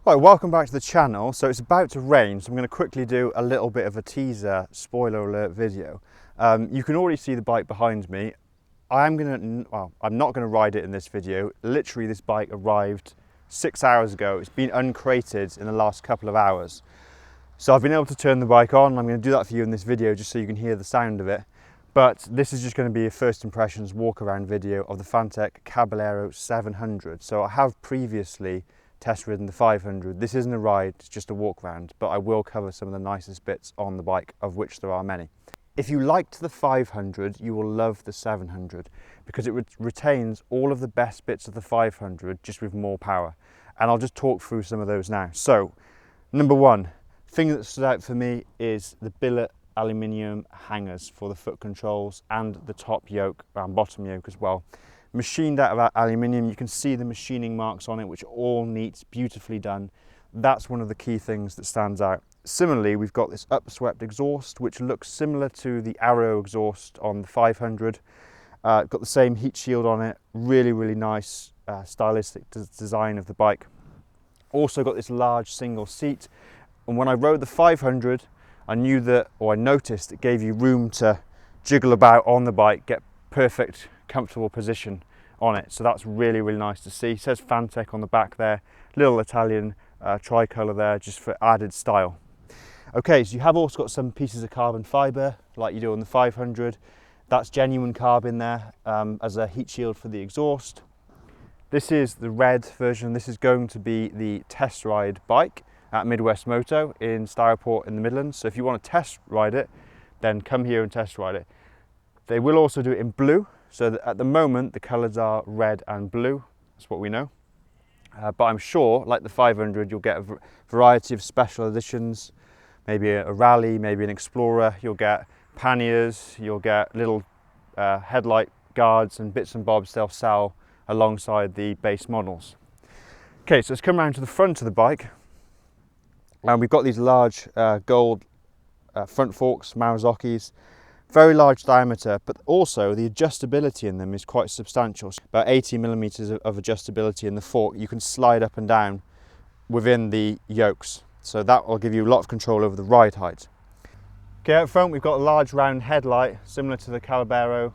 Hi, welcome back to the channel. So it's about to rain, so I'm going to quickly do a little bit of a teaser spoiler alert video. You can already see the bike behind me. I'm not going to ride it in this video. Literally, this bike arrived 6 hours ago. It's been uncrated in the last couple of hours. So I've been able to turn the bike on. I'm going to do that for you in this video just so you can hear the sound of it. But this is just going to be a first impressions walk around video of the Fantic Caballero 700. So I have previously test ridden the 500. This isn't a ride, it's just a walk around, but I will cover some of the nicest bits on the bike, of which there are many. If you liked the 500, you will love the 700 because it retains all of the best bits of the 500 just with more power. And I'll just talk through some of those now. So, number one, thing that stood out for me is the billet aluminium hangers for the foot controls and the top yoke and bottom yoke as well. Machined out of aluminium. You can see the machining marks on it, which are all neat, beautifully done. That's one of the key things that stands out. Similarly, we've got this upswept exhaust, which looks similar to the Arai exhaust on the 500. Got the same heat shield on it. Really, really nice stylistic design of the bike. Also got this large single seat. And when I rode the 500, I noticed it gave you room to jiggle about on the bike, get perfect comfortable position on it. So that's really, really nice to see. It says Fantic on the back there, little Italian tricolour there just for added style. Okay, so you have also got some pieces of carbon fibre like you do on the 500. That's genuine carbon there as a heat shield for the exhaust. This is the red version. This is going to be the test ride bike at Midwest Moto in Stourport in the Midlands. So if you want to test ride it, then come here and test ride it. They will also do it in blue. So at the moment, the colours are red and blue. That's what we know. But I'm sure, like the 500, you'll get a variety of special editions, maybe a rally, maybe an explorer. You'll get panniers, you'll get little headlight guards and bits and bobs they'll sell alongside the base models. Okay, so let's come around to the front of the bike. And we've got these large gold front forks, Mawasakis. Very large diameter, but also the adjustability in them is quite substantial. About 80 millimeters of adjustability in the fork. You can slide up and down within the yokes. So that will give you a lot of control over the ride height. Okay, up front we've got a large round headlight, similar to the Caballero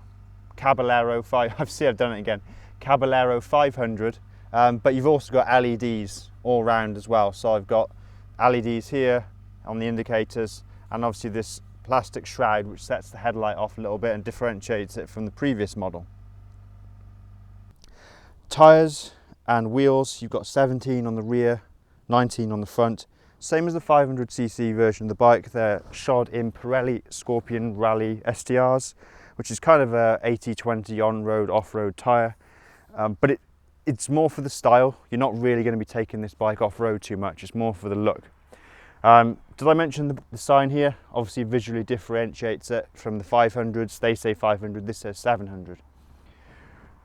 500. But you've also got LEDs all round as well. So I've got LEDs here on the indicators, and obviously this plastic shroud which sets the headlight off a little bit and differentiates it from the previous model. Tyres and wheels, you've got 17 on the rear, 19 on the front. Same as the 500cc version of the bike. They're shod in Pirelli Scorpion Rally STRs, which is kind of a 80-20 on-road, off-road tyre. But it's more for the style. You're not really going to be taking this bike off-road too much. It's more for the look. Did I mention the sign here? Obviously visually differentiates it from the 500s. They say 500, this says 700.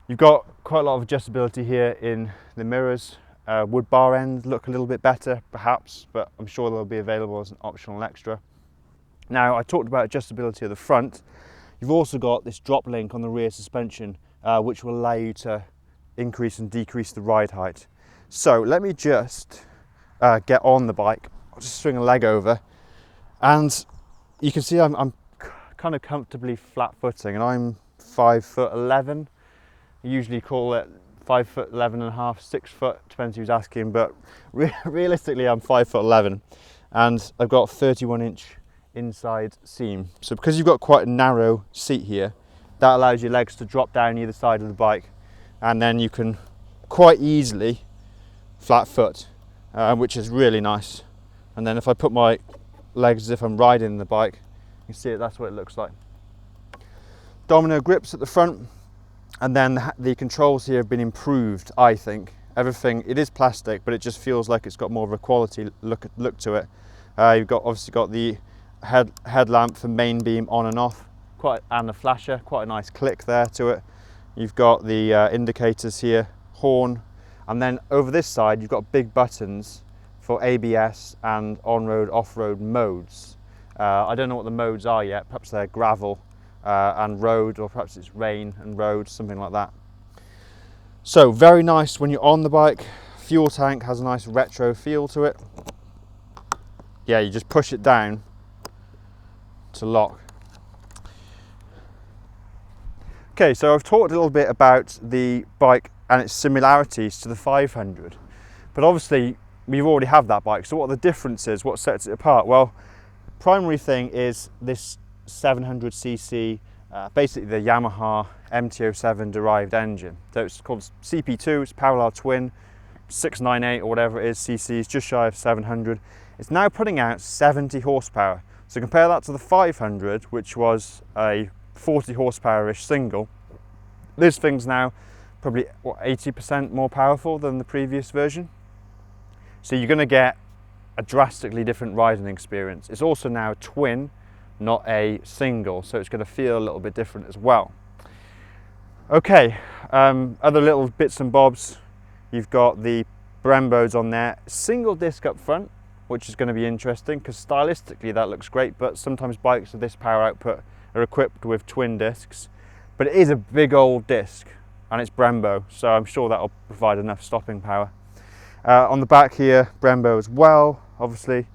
You've got quite a lot of adjustability here in the mirrors. Wood bar ends look a little bit better perhaps, but I'm sure they'll be available as an optional extra. Now, I talked about adjustability of the front. You've also got this drop link on the rear suspension, which will allow you to increase and decrease the ride height. So let me just get on the bike. I'll just swing a leg over, and you can see I'm kind of comfortably flat footing, and I'm 5'11". I usually call it 5'11 and a half, 6 foot, depends who's asking, but realistically I'm 5'11", and I've got a 31-inch inside seam. So because you've got quite a narrow seat here, that allows your legs to drop down either side of the bike, and then you can quite easily flat foot, which is really nice. And then if I put my legs as if I'm riding the bike, you can see it, that's what it looks like. Domino grips at the front, and then the controls here have been improved, I think. Everything, it is plastic, but it just feels like it's got more of a quality look to it. You've obviously got the headlamp for main beam on and off, and a flasher, quite a nice click there to it. You've got the indicators here, horn, and then over this side you've got big buttons for ABS and on-road, off-road modes. I don't know what the modes are yet. Perhaps they're gravel and road, or perhaps it's rain and road, something like that. So very nice when you're on the bike. fuel tank has a nice retro feel to it. Yeah, you just push it down to lock. Okay, so I've talked a little bit about the bike and its similarities to the 500, but obviously we already have that bike. So what are the differences? What sets it apart? Well, primary thing is this 700cc, basically the Yamaha MT-07 derived engine. So it's called CP2, it's parallel twin, 698 or whatever it is, cc's, just shy of 700. It's now putting out 70 horsepower. So compare that to the 500, which was a 40 horsepower-ish single. This thing's now probably, what, 80% more powerful than the previous version. So you're going to get a drastically different riding experience. It's also now a twin, not a single, so it's going to feel a little bit different as well. Okay, other little bits and bobs. You've got the Brembos on there, single disc up front, which is going to be interesting because stylistically that looks great, but sometimes bikes with this power output are equipped with twin discs. But it is a big old disc and it's Brembo, so I'm sure that'll provide enough stopping power. On the back here, Brembo as well, obviously.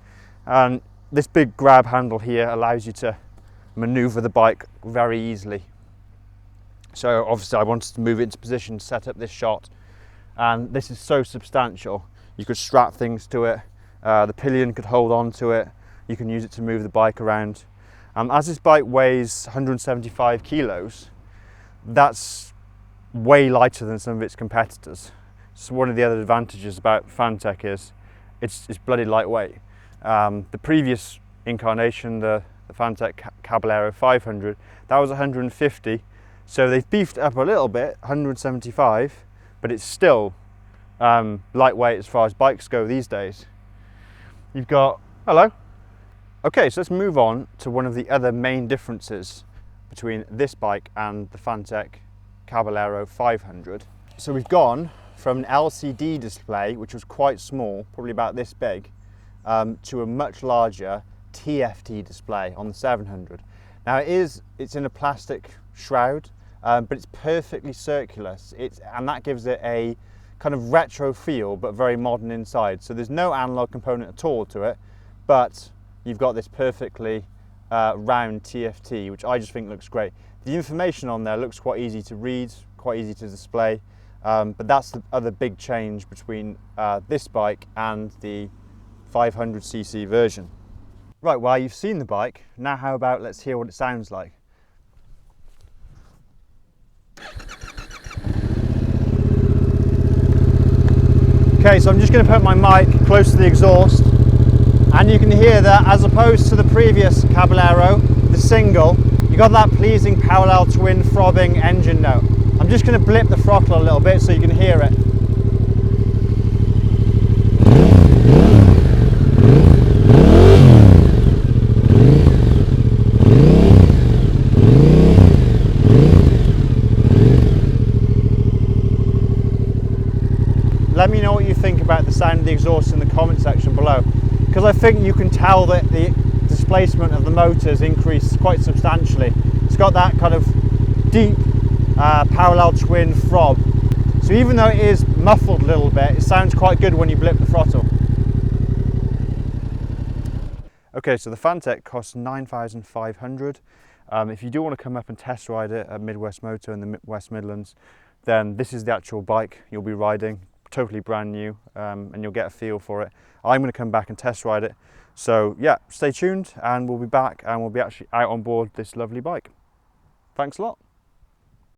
And this big grab handle here allows you to maneuver the bike very easily. So obviously I wanted to move it into position, set up this shot, and this is so substantial. You could strap things to it, the pillion could hold on to it, you can use it to move the bike around. As this bike weighs 175 kilos, that's way lighter than some of its competitors. So one of the other advantages about Fantic is it's bloody lightweight. The previous incarnation, the Fantic Caballero 500, that was 150. So they've beefed it up a little bit, 175, but it's still lightweight as far as bikes go these days. You've got, hello. Okay, so let's move on to one of the other main differences between this bike and the Fantic Caballero 500. So we've gone from an LCD display, which was quite small, probably about this big, to a much larger TFT display on the 700. Now it's in a plastic shroud, but it's perfectly circular, and that gives it a kind of retro feel, but very modern inside. So there's no analog component at all to it, but you've got this perfectly round TFT, which I just think looks great. The information on there looks quite easy to read, quite easy to display, but that's the other big change between this bike and the 500cc version. Right, well, you've seen the bike. Now how about let's hear what it sounds like. Okay, so I'm just going to put my mic close to the exhaust, and you can hear that as opposed to the previous Caballero, the single, you got that pleasing parallel twin throbbing engine note. I'm just going to blip the throttle a little bit so you can hear it. Let me know what you think about the sound of the exhaust in the comment section below, because I think you can tell that the displacement of the motor's increased quite substantially. It's got that kind of deep parallel twin throb. So even though it is muffled a little bit, it sounds quite good when you blip the throttle. Okay, so the Fantic costs $9,500. If you do want to come up and test ride it at Midwest Moto in the West Midlands, then this is the actual bike you'll be riding. Totally brand new, and you'll get a feel for it. I'm going to come back and test ride it. So yeah, stay tuned and we'll be back and we'll be actually out on board this lovely bike. Thanks a lot.